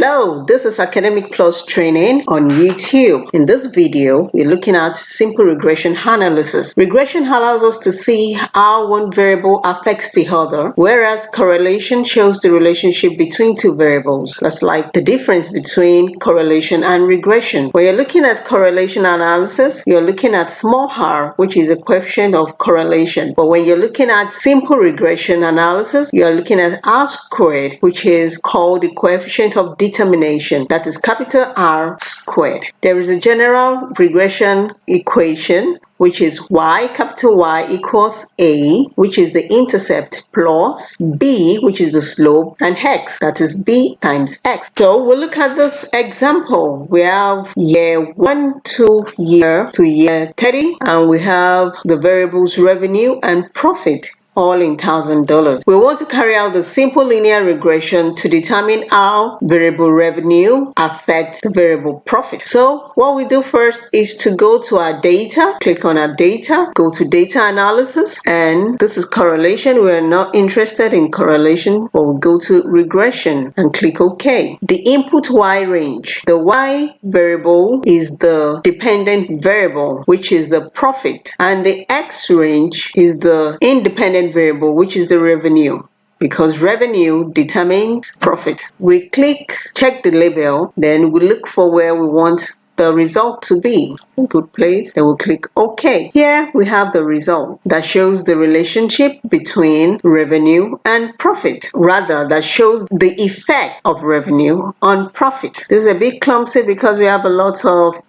Hello, this is ACadeMiqPlus training on YouTube. In this video, we're looking at simple regression analysis. Regression allows us to see how one variable affects the other, whereas correlation shows the relationship between two variables. That's like the difference between correlation and regression. When you're looking at correlation analysis, you're looking at small r, which is a coefficient of correlation. But when you're looking at simple regression analysis, you're looking at r squared, which is called the coefficient of determination, that is capital R squared. There is a general regression equation, which is y, capital Y equals A, which is the intercept, plus B, which is the slope, and x, that is B times x. So we'll look at this example. We have year 1 to year 30, and we have the variables revenue and profit, all in $1,000. We want to carry out the simple linear regression to determine how variable revenue affects the variable profit. So what we do first is to go to our data, click on our data, go to data analysis, and this is correlation. We are not interested in correlation, but we'll go to regression and click OK. The input y range. The y variable is the dependent variable, which is the profit, and the x range is the independent variable, which is the revenue, because revenue determines profit. We check the label, then we look for where we want the result to be. Good place, then we'll click OK. Here we have the result that shows the relationship between revenue and profit, rather that shows the effect of revenue on profit. This is a bit clumsy because we have a lots of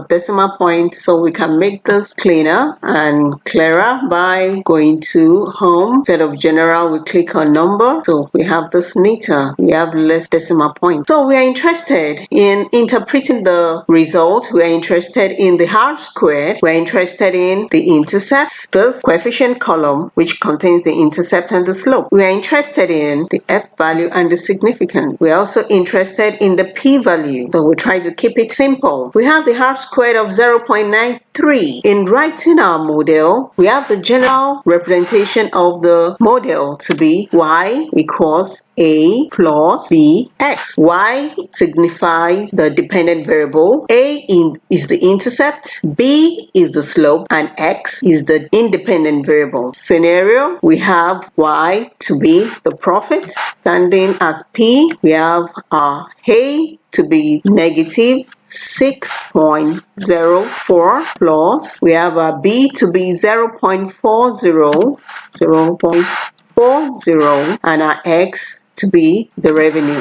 decimal points, so we can make this cleaner and clearer by going to home. Instead of general, we click on number, so we have this neater. We have less decimal points. So we are interested in interpreting the result. We are interested in the r squared. We are interested in the intercept, this coefficient column, which contains the intercept and the slope. We are interested in the f value and the significance. We are also interested in the p-value, so we'll try to keep it simple. We have the r squared of 0.93. In writing our model, we have the general representation of the model to be y equals a plus bx. Y signifies the dependent variable, a is the intercept, b is the slope, and x is the independent variable. Scenario, we have y to be the profit, standing as p. We have our a to be negative 6.04 plus, we have a b to be 0.40, and our x to be the revenue,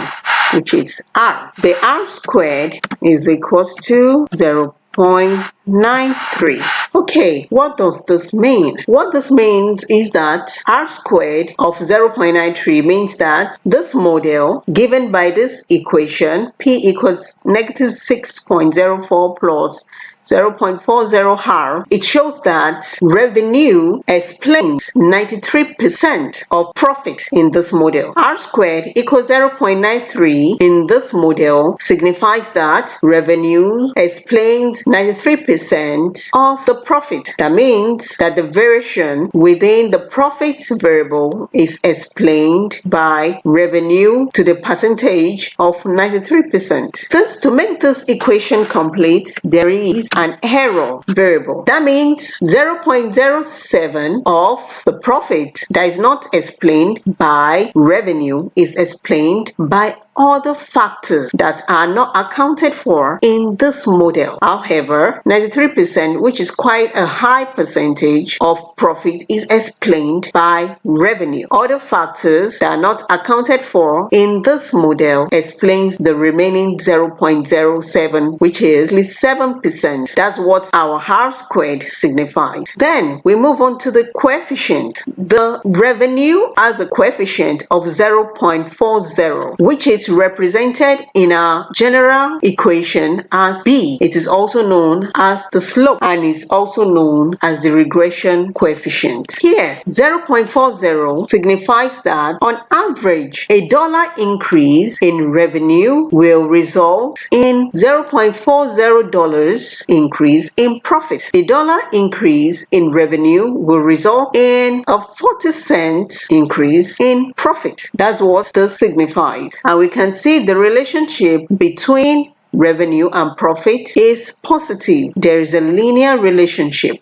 which is r. The r squared is equals to 0.93. Okay, what does this mean? What this means is that r squared of 0.93 means that this model given by this equation, p equals negative 6.04 plus 0.40 r, it shows that revenue explains 93% of profit in this model. R squared equals 0.93 in this model signifies that revenue explains 93% of the profit. That means that the variation within the profit variable is explained by revenue to the percentage of 93%. Thus, to make this equation complete, there is an error variable. That means 0.07 of the profit that is not explained by revenue is explained by other factors that are not accounted for in this model. However, 93%, which is quite a high percentage of profit, is explained by revenue. Other factors that are not accounted for in this model explains the remaining 0.07, which is 7%. That's what our r squared signifies. Then we move on to the coefficient. The revenue has a coefficient of 0.40, which is represented in our general equation as b. It is also known as the slope and is also known as the regression coefficient. Here, 0.40 signifies that on average, a $1 increase in revenue will result in $0.40 increase in profit. A $1 increase in revenue will result in a 40 cents increase in profit. That's what this signifies. And we can see the relationship between revenue and profit is positive. There is a linear relationship.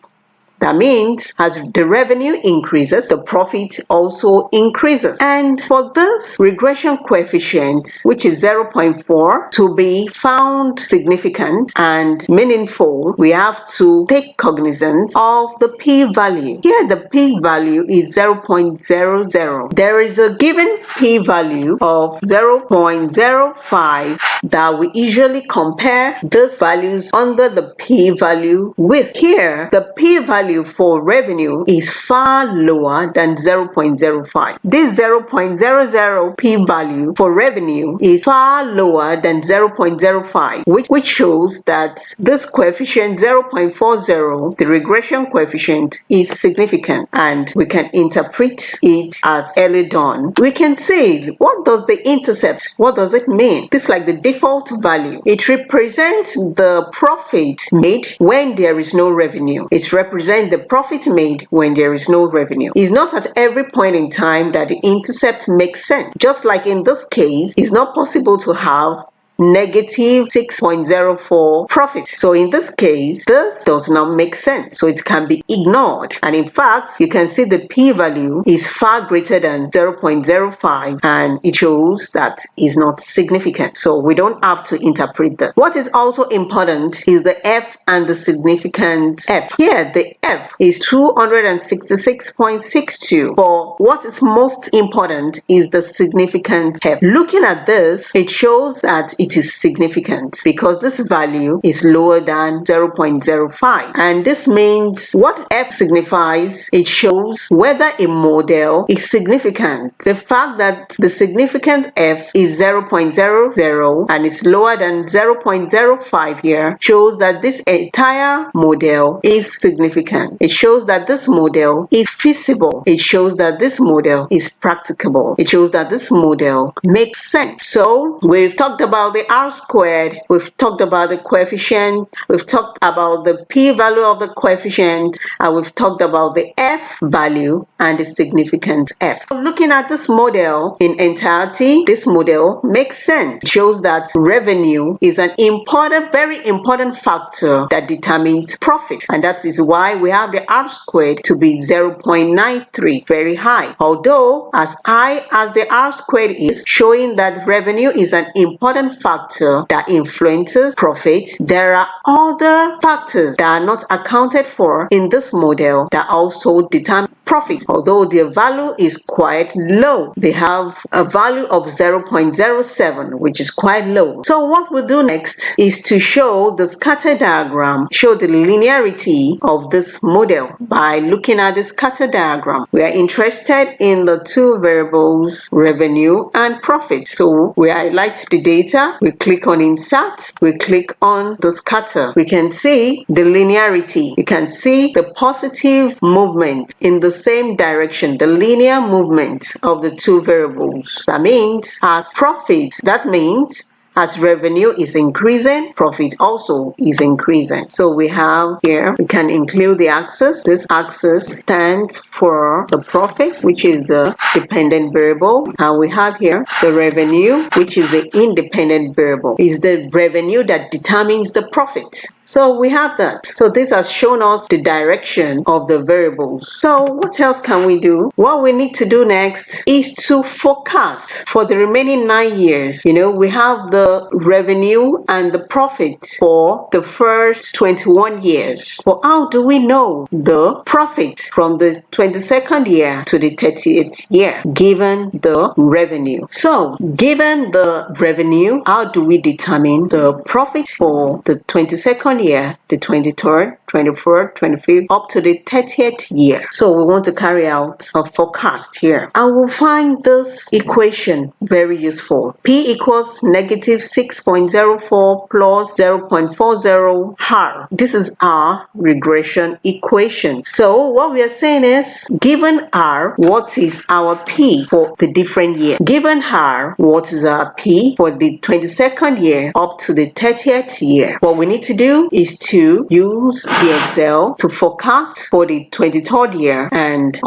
That means as the revenue increases, the profit also increases. And for this regression coefficient, which is 0.4, to be found significant and meaningful, we have to take cognizance of the p-value. Here the p-value is 0.00. There is a given p-value of 0.05 that we usually compare these values under the p-value with. Here, the p-value for revenue is far lower than 0.05. This 0.00 p-value for revenue is far lower than 0.05, which shows that this coefficient 0.40, the regression coefficient, is significant, and we can interpret it as early dawn. We can say, what does the intercept, what does it mean? This is like the default value. It represents the profit made when there is no revenue. It represents the profit made when there is no revenue. It's not at every point in time that the intercept makes sense. Just like in this case, it's not possible to have negative 6.04 profit. So in this case, this does not make sense. So it can be ignored. And in fact, you can see the p-value is far greater than 0.05, and it shows that is not significant. So we don't have to interpret that. What is also important is the f and the significant f. Here, the f is 266.62. But what is most important is the significant f. Looking at this, it shows that it is significant because this value is lower than 0.05, and this means what f signifies, it shows whether a model is significant. The fact that the significant f is 0.00 and is lower than 0.05 here shows that this entire model is significant. It shows that this model is feasible. It shows that this model is practicable. It shows that this model makes sense. So we've talked about the R squared, we've talked about the coefficient, we've talked about the p-value of the coefficient, and we've talked about the f value and the significant f. Looking at this model in entirety, this model makes sense. It shows that revenue is an important, very important factor that determines profit, and that is why we have the R squared to be 0.93, very high. Although as high as the R squared is, showing that revenue is an important factor that influences profit, there are other factors that are not accounted for in this model that also determine profit. Although their value is quite low, they have a value of 0.07, which is quite low. So what we'll do next is to show the scatter diagram, show the linearity of this model by looking at the scatter diagram. We are interested in the two variables, revenue and profit. So we highlight the data, we click on insert, we click on the scatter. We can see the linearity. You can see the positive movement in the same direction, the linear movement of the two variables. That means as profit, that means as revenue is increasing, profit also is increasing. So we have here, we can include the axis. This axis stands for the profit, which is the dependent variable. And we have here the revenue, which is the independent variable. It's the revenue that determines the profit. So we have that. So this has shown us the direction of the variables. So what else can we do? What we need to do next is to forecast for the remaining 9 years. You know, we have the revenue and the profit for the first 21 years. But how do we know the profit from the 22nd year to the 30th year, given the revenue? So given the revenue, how do we determine the profit for the 22nd year, the 23rd, 24th, 25th, up to the 30th year? So we want to carry out a forecast here, and we'll find this equation very useful. P equals negative 6.04 plus 0.40 R. This is our regression equation. So what we are saying is, given R, what is our P for the different year? Given R, what is our P for the 22nd year up to the 30th year? What we need to do is to use the Excel to forecast for the 23rd year, and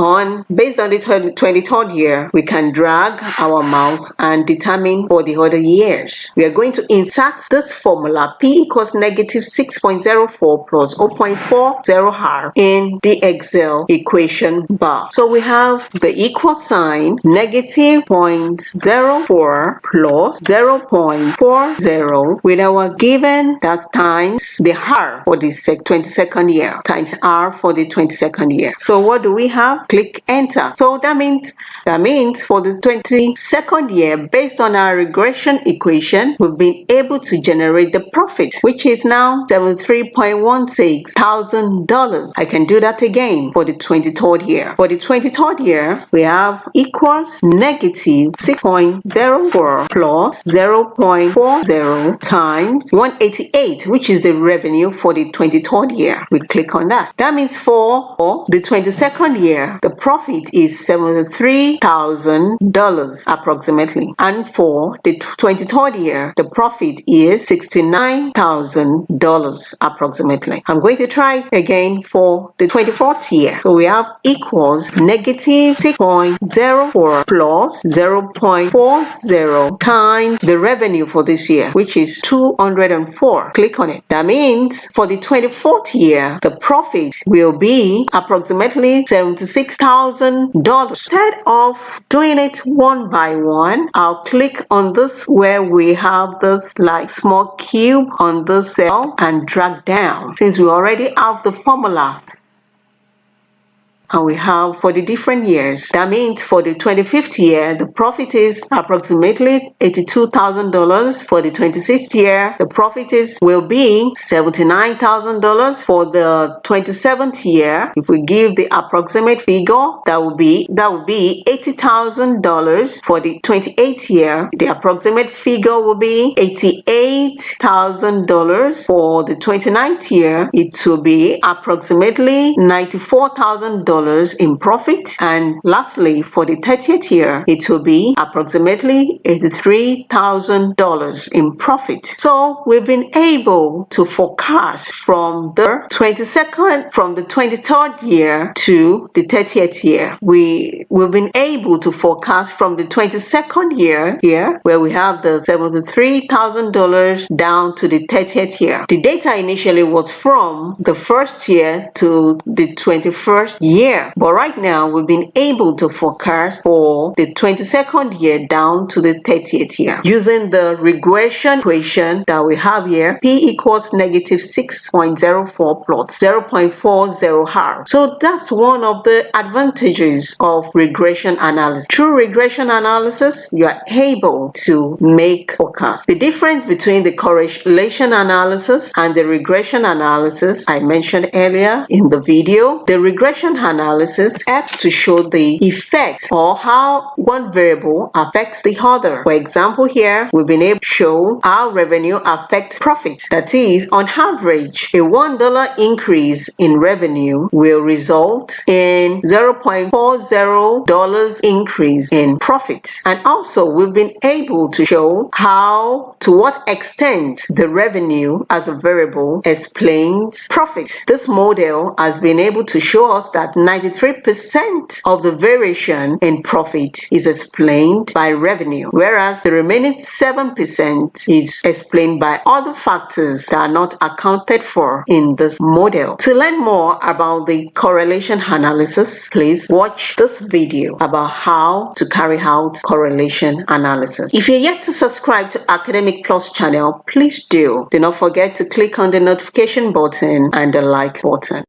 based on the 23rd year, we can drag our mouse and determine for the other years. We are going to insert this formula P equals negative 6.04 plus 0.40R in the Excel equation bar. So we have the equal sign, negative 0.04 plus 0.40 with our given, that's times the R for the 22nd year, times R for the 22nd year. So what do we have? Click enter. So that means for the 22nd year, based on our regression equation, we've been able to generate the profit, which is now $73.16 thousand. I can do that again for the 23rd year. For the 23rd year, we have equals negative 6.04 plus 0.40 times 188, which is the revenue for the 23rd year. We click on that. That means for the 22nd year, the profit is $73,000 approximately. And for the 23rd year, the profit is $69,000 approximately. I'm going to try it again for the 24th year. So we have equals negative 6.04 plus 0.40 times the revenue for this year, which is 204. Click on it. That means for the 24th year, the profit will be approximately $76,000. Instead of doing it one by one, I'll click on this where we have this like small cube on this cell and drag down. Since we already have the formula and we have for the different years, that means for the 25th year, the profit is approximately $82,000. For the 26th year, the profit will be $79,000. For the 27th year, if we give the approximate figure, that would be $80,000. For the 28th year, the approximate figure will be $88,000. For the 29th year, it will be approximately $94,000 in profit, and lastly for the 30th year it will be approximately $83,000 in profit. So we've been able to forecast from the 23rd year to the 30th year. We've been able to forecast from the 22nd year here, where we have the $73,000 down to the 30th year. The data initially was from the first year to the 21st year. But right now, we've been able to forecast for the 22nd year down to the 30th year. Using the regression equation that we have here, P equals negative 6.04 plus 0.40R. So that's one of the advantages of regression analysis. Through regression analysis, you are able to make forecasts. The difference between the correlation analysis and the regression analysis I mentioned earlier in the video, the regression analysis helps to show the effect or how one variable affects the other. For example, here we've been able to show how revenue affects profit. That is, on average, a $1 increase in revenue will result in $0.40 increase in profit. And also, we've been able to show to what extent the revenue as a variable explains profit. This model has been able to show us that 93% of the variation in profit is explained by revenue, whereas the remaining 7% is explained by other factors that are not accounted for in this model. To learn more about the correlation analysis, please watch this video about how to carry out correlation analysis. If you're yet to subscribe to ACadeMiqPlus channel, please do. Do not forget to click on the notification button and the like button.